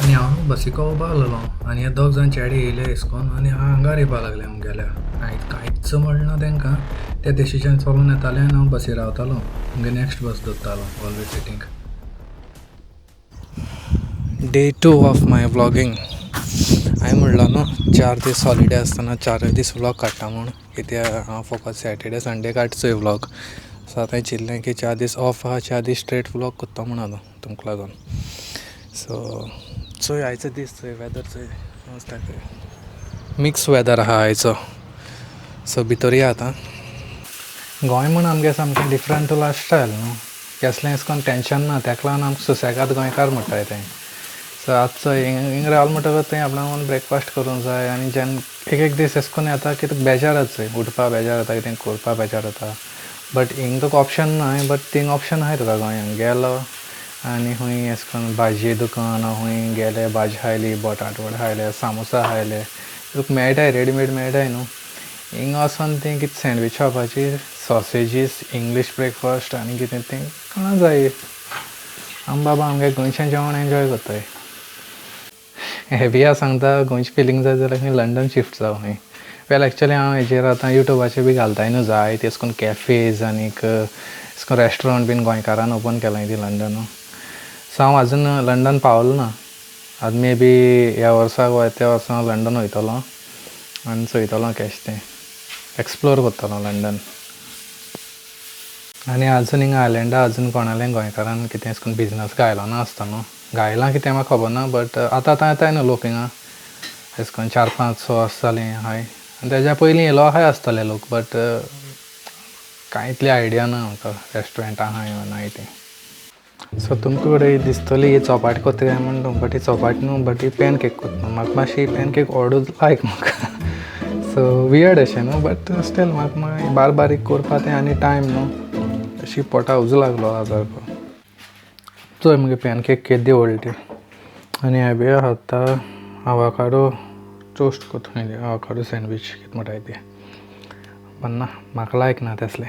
आनी हांव बसीको उबो आसलोलो आनी हे दोग जाण चेडे येयले इसकोन आनी हांव आंगार येवपा लागले आमगेल्या. हांवें कांयच म्हणलें ना तेंकां. ते देशीच्यान चलून येताले आनी हांव बसीर रावतालो. मुगे नॅक्स्ट बस धरतालो always sitting. Day 2 of my vlogging. हांवें म्हणलो न्हू 4 दीस हॉलिडे आसतना 4 दीस व्लॉग काडटा म्हूण. कित्याक हांव फकत सॅटर्डे संडे काडचोय व्लॉग. सो आतां चिंतलें की 4 दीस ऑफ आहा, 4 दीस स्ट्रेट व्लॉग कोत्ता म्हूण आतां तुमकां लागून. सो चोय आयचो दीस चोय वेदर चोय मस्त मिक्स वेदर आहा आयचो. सो भितर या आतां. गोंय म्हूण आमगे सामकें डिफरंट लायफस्टायल न्हू. कसलें अशें करून टेंशन ना, ताका लागून आमकां सुसेगाद गोंयकार म्हणटाय तें. सो आजचो हिंग रावल म्हणटकच थंय आपणाक ब्रेकफास्ट करूंक जाय. आनी जेन्ना एक दीस अशें करून येता की तुका बेजार जाता, उठपा बेजार जाता, कितें करपा बेजार जाता. बट हिंग तुका ऑप्शन ना. बट थिंग ऑप्शन आहाय तुका गोंयांत गेलो आनी खूंय अशें करून भाजये दुकान खूंय गेले, भाजी खायली, बटाट वडे खायले, सामोसा खायले, तुका मेळटाय रेडीमेड मेळटाय न्हू. हिंग वचोन तें कितें सँडवीच खावपाची, सॉसेजीस, इंग्लीश ब्रेकफास्ट आनी कितें तें खावं जाय. आमी बाबा आमगे गोंयचें जेवण एन्जॉय करताय. हें सांगता गोंयची फिलींग जाय जाल्यार खंय लंडन शिफ्ट जावं खंय. वेल एक्चुली हांव हेजेर आतां युट्यूबाचेर बी घालताय न्हू जाय तेश करून कॅफेज आनीक अशें करून रेस्टॉरंट बीन गोंयकारान ओपन केलाय ती लंडन. सो हांव आजून लंडन पावलो ना. आतां मे बी ह्या वर्साक वा त्या वर्सा हांव लंडन वयतलो आनी चोयतलो केशें तें एक्सप्लोर करतलो लंडन. आनी आजून हिंगा आयलँडा आजून कोणालें गोंयकारान कितें अशें करून बिजनस गायलो ना आसता न्हू. गायलां कितें म्हाका खबर ना. बट आतां येताय न्हू लोक हिंगा अशें करून 4-5 वर्स जालीं हाय. आनी तेज्या पयलीं येयलो आहाय आसतले लोक. बट कांय इतली आयडिया ना म्हाका रेस्टॉरंटां आहाय वा नाय तें. सो तुमकां कडेन दिसतली ही चपाट कोत्ता काय म्हणून. बट ही चपाट न्हू, बट ही पॅन केक कोत्ता. म्हाका मातशी पॅन केक ऑर्डर लायक म्हाका. सो वियर्ड अशें न्हू. बट स्टील म्हाका बारीक करपा तें आनी टायम न्हू. अशी पोटा उजो लागलो सारको. चोय मुगे पॅन केक केदी व्हडली. आनी हांवें बी खाता आवाकाडो टोस्ट कोत्ता खंय आवाकाडो सँडवीच कितें म्हणटाय तें. पण ना म्हाका लायक ना तसलें.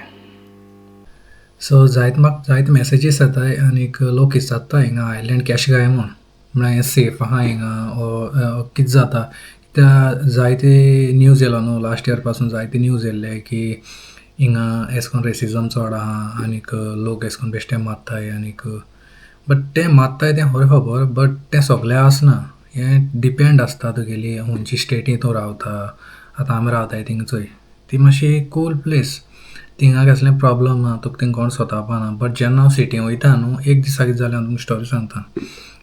सो म्हाका जायते मॅसेजीस येताय आनीक लोक विचारता हिंगा आयलँड केशें काय म्हूण. म्हळ्यार हें सेफ आहा हिंगा ओ कितें जाता. कित्याक जायते न्यूज येयलो न्हू लास्ट इयर पासून जायते न्यूज येयल्ले की हिंगा अशें करून रेसिजम चड आहा आनीक लोक अशें करून बेश्टे मारताय आनीक. बट तें मारताय तें खरें खबर. बट तें सगळें आसना. हें डिपेंड आसता तुगेली खंयची स्टेटी तूं रावता. आतां आमी रावताय थिंग चोय ती मातशी कूल प्लेस. थिंगा कसलें प्रॉब्लम ना, तुका थिंग कोण सोदपा ना. बट जेन्ना हांव सिटीन वयता न्हू एक दिसा कितें जालें हांव तुमकां स्टोरी सांगता.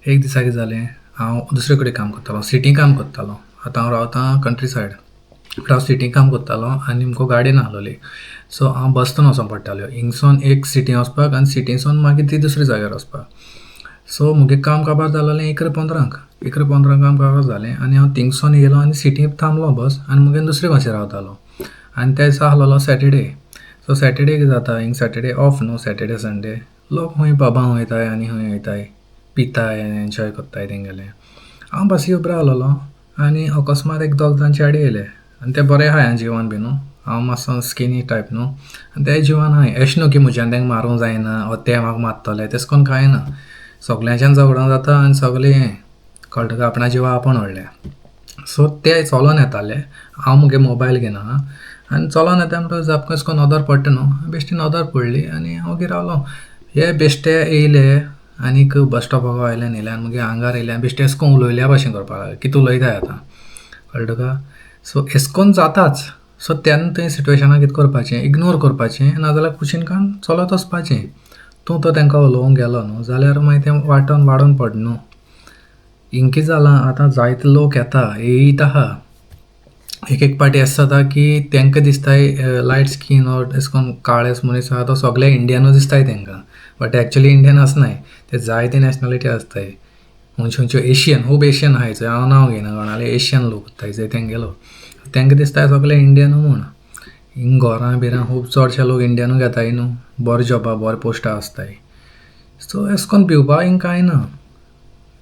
एक दिसा कितें जालें हांव दुसरे कडेन काम करतालो, सिटीन काम करतालो. आतां हांव रावतां कंट्री सायड. बट हांव सिटीन काम करतालो आनी आमकां गाडी ना आहलोली. सो हांव बसतान वचों पडटालो हिंगसून एक सिटीन वचपाक आनी सिटीनसून मागीर ती दुसरी जाग्यार वचपाक. सो मुगे काम काबार जालोलें 11:15 काम काबार जालें आनी हांव थिंगसून येयलो आनी सिटीन थांबलो बस आनी मुगे दुसरे भाशेन रावतालो. आनी त्या दिसा आहलोलो सॅटर्डे. सो सॅटर्डे कितें जाता हिंग सॅटर्डे ऑफ न्हू, सॅटर्डे संडे. लोक खंय पबां वयताय आनी खंय वयताय पिताय आनी एन्जॉय कोत्ताय तेंगेले. हांव बसी उबो रावलोलो आनी अकस्मात एक दोग जाण चेडे येयले आनी ते बरे आहाय जिवान बी न्हू. हांव मातसो स्किनी टायप न्हू आनी ते जिवान आहाय. अशें न्हू की म्हज्यान तेंकां मारूंक जायना वा ते म्हाका मारतले तेश कोन्न कांय ना. सगल्यांच्यान झगडों जाता आनी सगळें हें कळटा तुका आपणा जिवा आपूण व्हडलें. सो ते चलोन येताले. हांव मुगे मोबायल घेवन आहा आनी चलोन येता म्हणटकच जापको अशें करून नदर पडटा न्हू. बेश्टी नदर पडली आनी हांव ओगी रावलो. हे बेश्टे येयले आनीक बस स्टॉपाको आयले न्हिले आनी मुगे आंगार येयले आनी बेश्टे अशें करून उलोयल्या भाशेन करपाक लागले. कितें उलयताय आतां कळटा तुका. सो अशें करून जाताच. सो तेन्ना थंय सिट्युएशनाक कितें करपाचें, इग्नोर करपाचें नाजाल्यार कुशीन काडून चलत वचपाचें. तूं तो तेंकां उलोवंक गेलो न्हू जाल्यार मागीर तें वाडोवन पड न्हू. हिंग कितें जालां आतां जायते लोक येता येयत आहा. एक पाटी अशें जाता की तेंकां दिसताय लायट स्कीन ऑर अशें करून काळेस मनीस आहा तो सगळे इंडियनूच दिसताय तेंकां. बट एक्चुली इंडियन आसनाय. ते जायते नॅशनॅलिटी आसताय. खंयच्यो एशियन खूब एशियन आहाय चोय. हांव नांव घेयना कोणालें एशियन लोक उत्ताय चोय तेंगेलो. तेंकां दिसताय सगळे इंडियनू म्हूण. हिंग घरां बिरां खूब चडशे लोक इंडियनूच घेताय न्हू. बरे जॉबा बरे पोस्टा आसताय. सो अशें करून भिवपा हिंग कांय ना.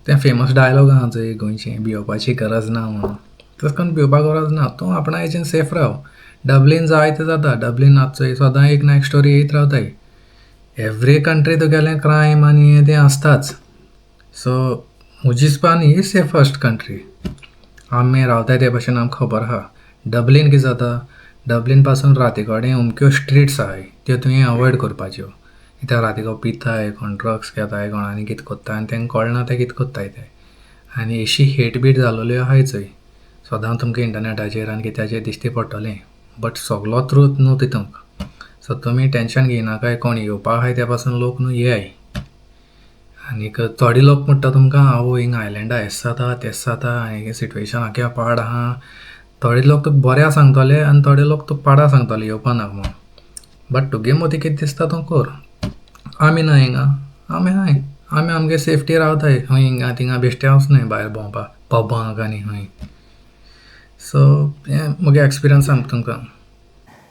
तें फेमस डायलॉग आहा चोय गोंयचें भिवपाची गरज ना म्हणून. तशें करून भिवपाक गरज ना. तूं आपणा हेजेन सेफ राव. डब्लीन जायतें जाता. डब्लीन आतां चोय सदां एक ना एक स्टोरी येयत रावताय. एवरी कंट्री तुगेलें क्रायम आनी हें तें आसताच. सो म्हजी हिसपान ही सेफस्ट कंट्री. आमी रावताय ते भाशेन आमकां खबर आहा. डब्लीन कितें जाता, डब्लीन पासून रातीकडेन अमक्यो स्ट्रीट्स आहाय त्यो तुवें अवॉयड करपाच्यो. कित्याक रातीको पिताय, कोण ड्रग्स घेताय, कोण आनी कितें कोत्ताय आनी तेंकां कळना ते कितें कोत्ताय ते. आनी अशी हेट बीट जालोल्यो आहाय चोय. सदां तुमकां इंटरनेटाचेर आनी कित्याचेर दिश्टी पडटलें, बट सगलो ट्रूथ न्हू तितूंक. सो तुमी टेंशन घेयनाकाय, कोण येवपा आहाय त्या पासून लोक न्हू येयाय. आनीक थोडे लोक म्हणटा तुमकां आवय हिंगा आयलँडा हें जाता तें जाता हें सिट्युएशन आख्या पाड आहा. थोडे लोक तुका बऱ्या सांगतले आनी थोडे लोक तुका पाडा सांगतले येवपा नाका म्हूण. बट तुगे मदीं कितें दिसता तो कर. आमी ना हिंगा, आमी हाय, आमी आमगे सेफ्टी रावताय खंय हिंगा थिंगा बेश्टे वचनाय भायर भोंवपाक पबांक आनी खंय. सो हें म्हगे एक्सपिरियन्स सांगता तुमकां.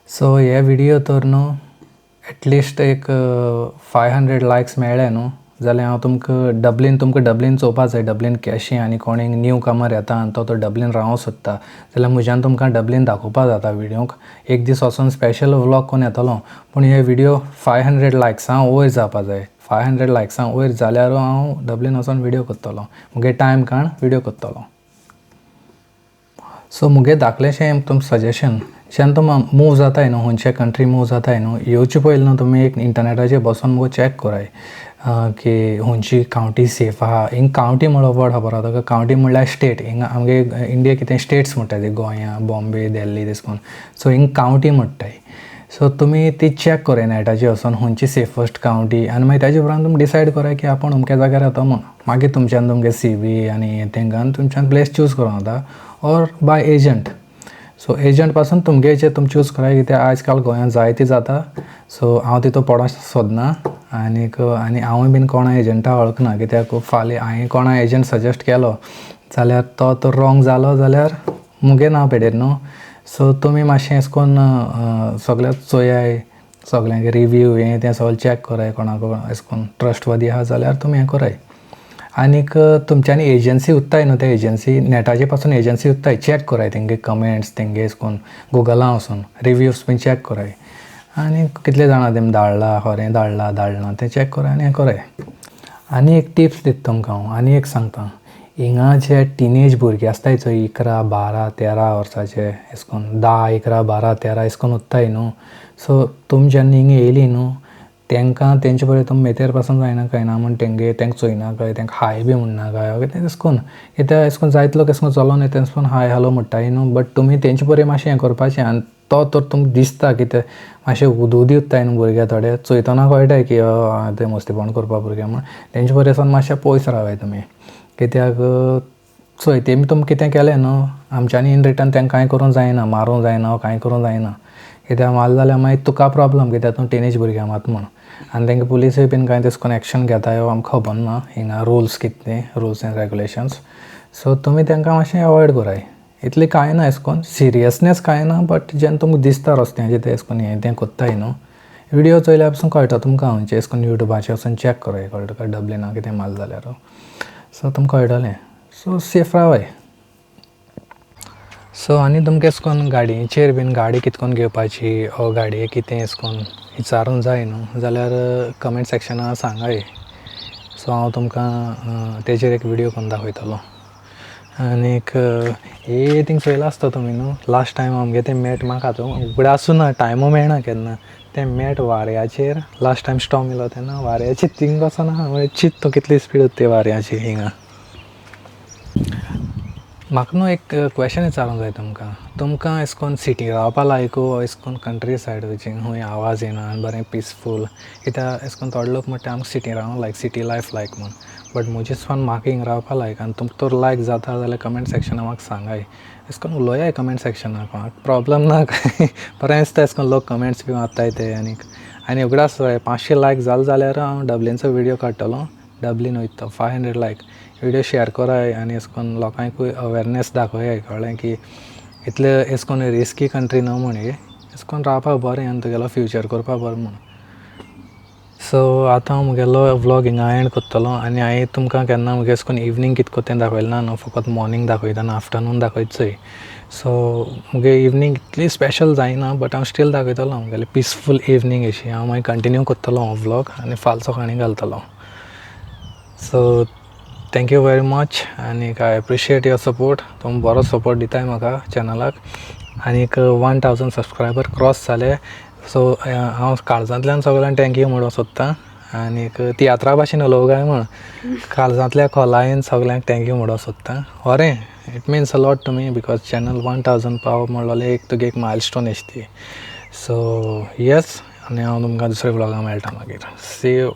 सो हे विडियो तर न्हू एटलिस्ट एक 500 लायक्स मेळ्ळे न्हू जाल्यार हांव तुमकां डब्लीन चोवपा जाय. डब्लीन केशी आनी कोणी न्यू कमर येता आनी तो डब्लीन रावूं सोदता जाल्यार म्हज्यान तुमकां डब्लीन दाखोवपा जाता विडियोक. एक दीस वचून स्पेशल व्लॉग कोन्न येतलो, पूण हे विडियो 500 लायक्सां वयर जावपा जाय. 500 लायक्सां वयर जाल्यार हांव डब्लीन वचून विडियो कोत्तलो, मुगे टायम काण विडियो कोत्तलो. सो मुगे धाकलेशें तुमकां सजेशन, जेन्ना तुमी मूव जाताय न्हू खंयचे कंट्री मूव जाताय न्हू, येवचे पयलीं न्हू तुमी एक इंटरनेटाचेर बसून मुगो चॅक कराय की खंयची कावंटी सेफ आहा. हिंगा कावंटी म्हणलो वर्ड खबर आहा तुका. कावंटी म्हणल्यार स्टेट. हिंगा आमगे इंडिया कितें स्टेट्स म्हणटाय, गोंया, बॉम्बे, दिल्ली तेश कोन्न. सो हिंगा कावंटी म्हणटाय. सो तुमी ती चॅक कराय नेटाचेर वचून खंयची सेफस्ट कावंटी आनी मागीर तेजे उपरांत तुमी डिसायड कराय की आपूण अमक्या जाग्यार येता म्हूण. मागीर तुमच्यान तुमगे CV आनी तें घालून तुमच्यान प्लेस चूज करूं जाता or bye agent. So agent पासून तुमगे हेचेर तुमी चूज कराय कित्याक आयज काल गोंयांत जायती जाता. सो हांव तितू पडोंक सोदना आनी हांवूय बीन कोणा एजंटा वळखना कित्याक फाल्यां हांवें कोणा एजंट सजेस्ट केलो जाल्यार तो रॉंग जालो जाल्यार मुगे नांव पेडेर न्हू. सो तुमी मातशें अशें करून सगळ्या चोयाय, सगळ्यांगे रिव्यू हें तें सगळें चॅक कराय. कोणाक अशें करून ट्रस्टवर्दी आहा जाल्यार तुमी हें कराय. आनीक तुमच्यांनी एजन्सी उत्ताय न्हू, ते एजन्सी नेटाचे पासून एजन्सी उत्ताय चॅक कराय तेंगे कमेंट्स तेंगे अशें करून गुगला वचून रिव्यूज बीन चॅक कराय आनी कितले जाणां तेमी धाडला खरें धाडना तें चॅक कराय आनी हें कराय. आनी एक टिप्स दिता तुमकां हांव, आनी एक सांगता. हिंगा जे टिनेज भुरगे आसताय चोय 11, 12, 13 वर्साचे अशें करून 10, 11, 12, 13 अशें करून उत्ताय न्हू. सो तुमी जेन्ना हिंगा येयली न्हू तेंकां तेंचे बरें तुमी मेतेर पासून जायना काय ना म्हूण तेंकां चोयनाकाय, तेंकां हाय बी म्हणनाकाय कितें तेशें करून. कित्याक अशें करून जायते लोक अशें करून चलोन येता तेशें करून हाय हॅलो म्हणटाय न्हू. बट तुमी तेंचे बरें मातशें हें करपाचें आनी तो तर तुमकां दिसता कितें मातशें उदी उत्ताय न्हू भुरगे थोडे. चोयतना कळटाय की तें मस्तीपण करपा भुरगे म्हूण. तेंचे बरें सावन मातशें पयस रावाय तुमी. कित्याक चोय तेमी तुमकां कितें केलें न्हू आमच्यांनी इन रिटर्न तेंकां कांय करूंक जायना, मारूंक जायना, कांय करूंक जायना. कित्याक मारलें जाल्यार मागीर तुका प्रॉब्लम कित्याक तूं टिनेज भुरग्यां मात म्हूण. आनी तेंकां पुलिसूय बीन कांय तेशें करून एक्शन घेताय आमकां खबर ना. हिंगा रुल्स कितें रुल्स एंड रेगुलेशन्स. सो तुमी तेंकां मातशें अवॉयड कराय. इतलें कांय ना अशें करून सिरियसनेस कांय ना. बट जेन्ना तुमकां दिसता रस्त्याचेर ते अशें करून हें तें कोत्ताय न्हू विडियो चोयल्या पासून कळटा तुमकां खंयचे अशें करून युट्यूबाचेर वचून चॅक कराय कळटा काय डब्लिना कितें मारलें जाल्यार. सो तुमकां कळटलें. So safe रावाय. सो आनी तुमकां अशें करून गाडयेचेर बीन गाडी कितें करून घेवपाची ओ गाडयेक कितें अशें करून विचारूंक जाय न्हू जाल्यार कमेंट सेक्शनां सांगाय. सो हांव तुमकां तेजेर एक विडियो करून दाखयतलो. आनीक हे थिंग चोयलां आसता तुमी न्हू लास्ट टायम आमगे तें मॅट म्हाका उगडें आसूं ना टायमू मेळना केन्ना तें मॅट वाऱ्याचेर लास्ट टायम स्टॉम येयलो तेन्ना वाऱ्याचेर थिंग बसोन आहा चित्त तो कितली स्पीड उत्ते वाऱ्याची हिंगा. म्हाका न्हू एक क्वेशन विचारूंक जाय तुमकां अशें करून सिटी रावपा लायकू अशें करून कंट्री सायड खंयची खंय आवाज येना आनी बरें पिसफूल. कित्याक अशें करून थोडे लोक म्हणटा आमकां सिटी रावंक लायक सिटी लायफ लायक म्हूण. बट म्हजे हिसपान म्हाका हिंगा रावपा लायक आनी तुमकां तर लायक जाता जाल्यार कमेंट सेक्शनां म्हाका सांगाय. अशें करून उलोवयाय कमेंट सेक्शनाक म्हाका प्रॉब्लम ना काय. बरें दिसता अशें करून लोक कमेंट्स बी मारताय ते आनी उगडास 500 लायक जाले जाल्यार हांव डब्लिनचो विडियो काडटलो. डब्लीन वयता 500 लायक विडियो शेअर कराय आनी अशें करून लोकांकूय अवेरनेस दाखोवयाय कळ्ळें की इतलें अशें करून रिस्की कंट्री न्हू म्हूण अशें करून रावपाक बरें आनी तुगेलो फ्युचर करपाक बरें म्हूण. सो आतां हांव मुगेलो व्लॉग हिंगा एंड कोत्तलो आनी हांवें तुमकां केन्ना मुगे अशें करून इवनींग कितें कोत्ता तें दाखयलें ना न्हू फकत मॉर्निंग दाखयता आनी आफ्टरनून दाखयता चोय. सो मुगे इवनींग इतली स्पेशल जायना बट हांव स्टील दाखयतलो मुगेलें पिसफूल इवनींग अशी. हांव मागीर कंटिन्यू कोत्तलो हो व्लॉग आनी फाल्यां सकाळीं घालतलो. सो थँक्यू वेरी मच आनीक आय एप्रिशिएट युअर सपोर्ट. तुमी बरो सपोर्ट दिताय म्हाका चॅनलाक. आनीक 1000 सबस्क्रायबर क्रॉस जाले, सो हांव काळजांतल्यान सगळ्यांक थँक्यू म्हणूंक सोदतां. आनीक तियात्रा भाशेन उलोवंक म्हण काळजांतल्या खोलायेन सगळ्यांक थँक्यू म्हणूंक सोदतां. खरें it means a lot to me because channel 1000 पावप म्हणलोलें तुगे एक मायलस्टोन एश ती. सो येस, आनी हांव तुमकां दुसऱ्या ब्लॉगां मेळटा मागीर. See you.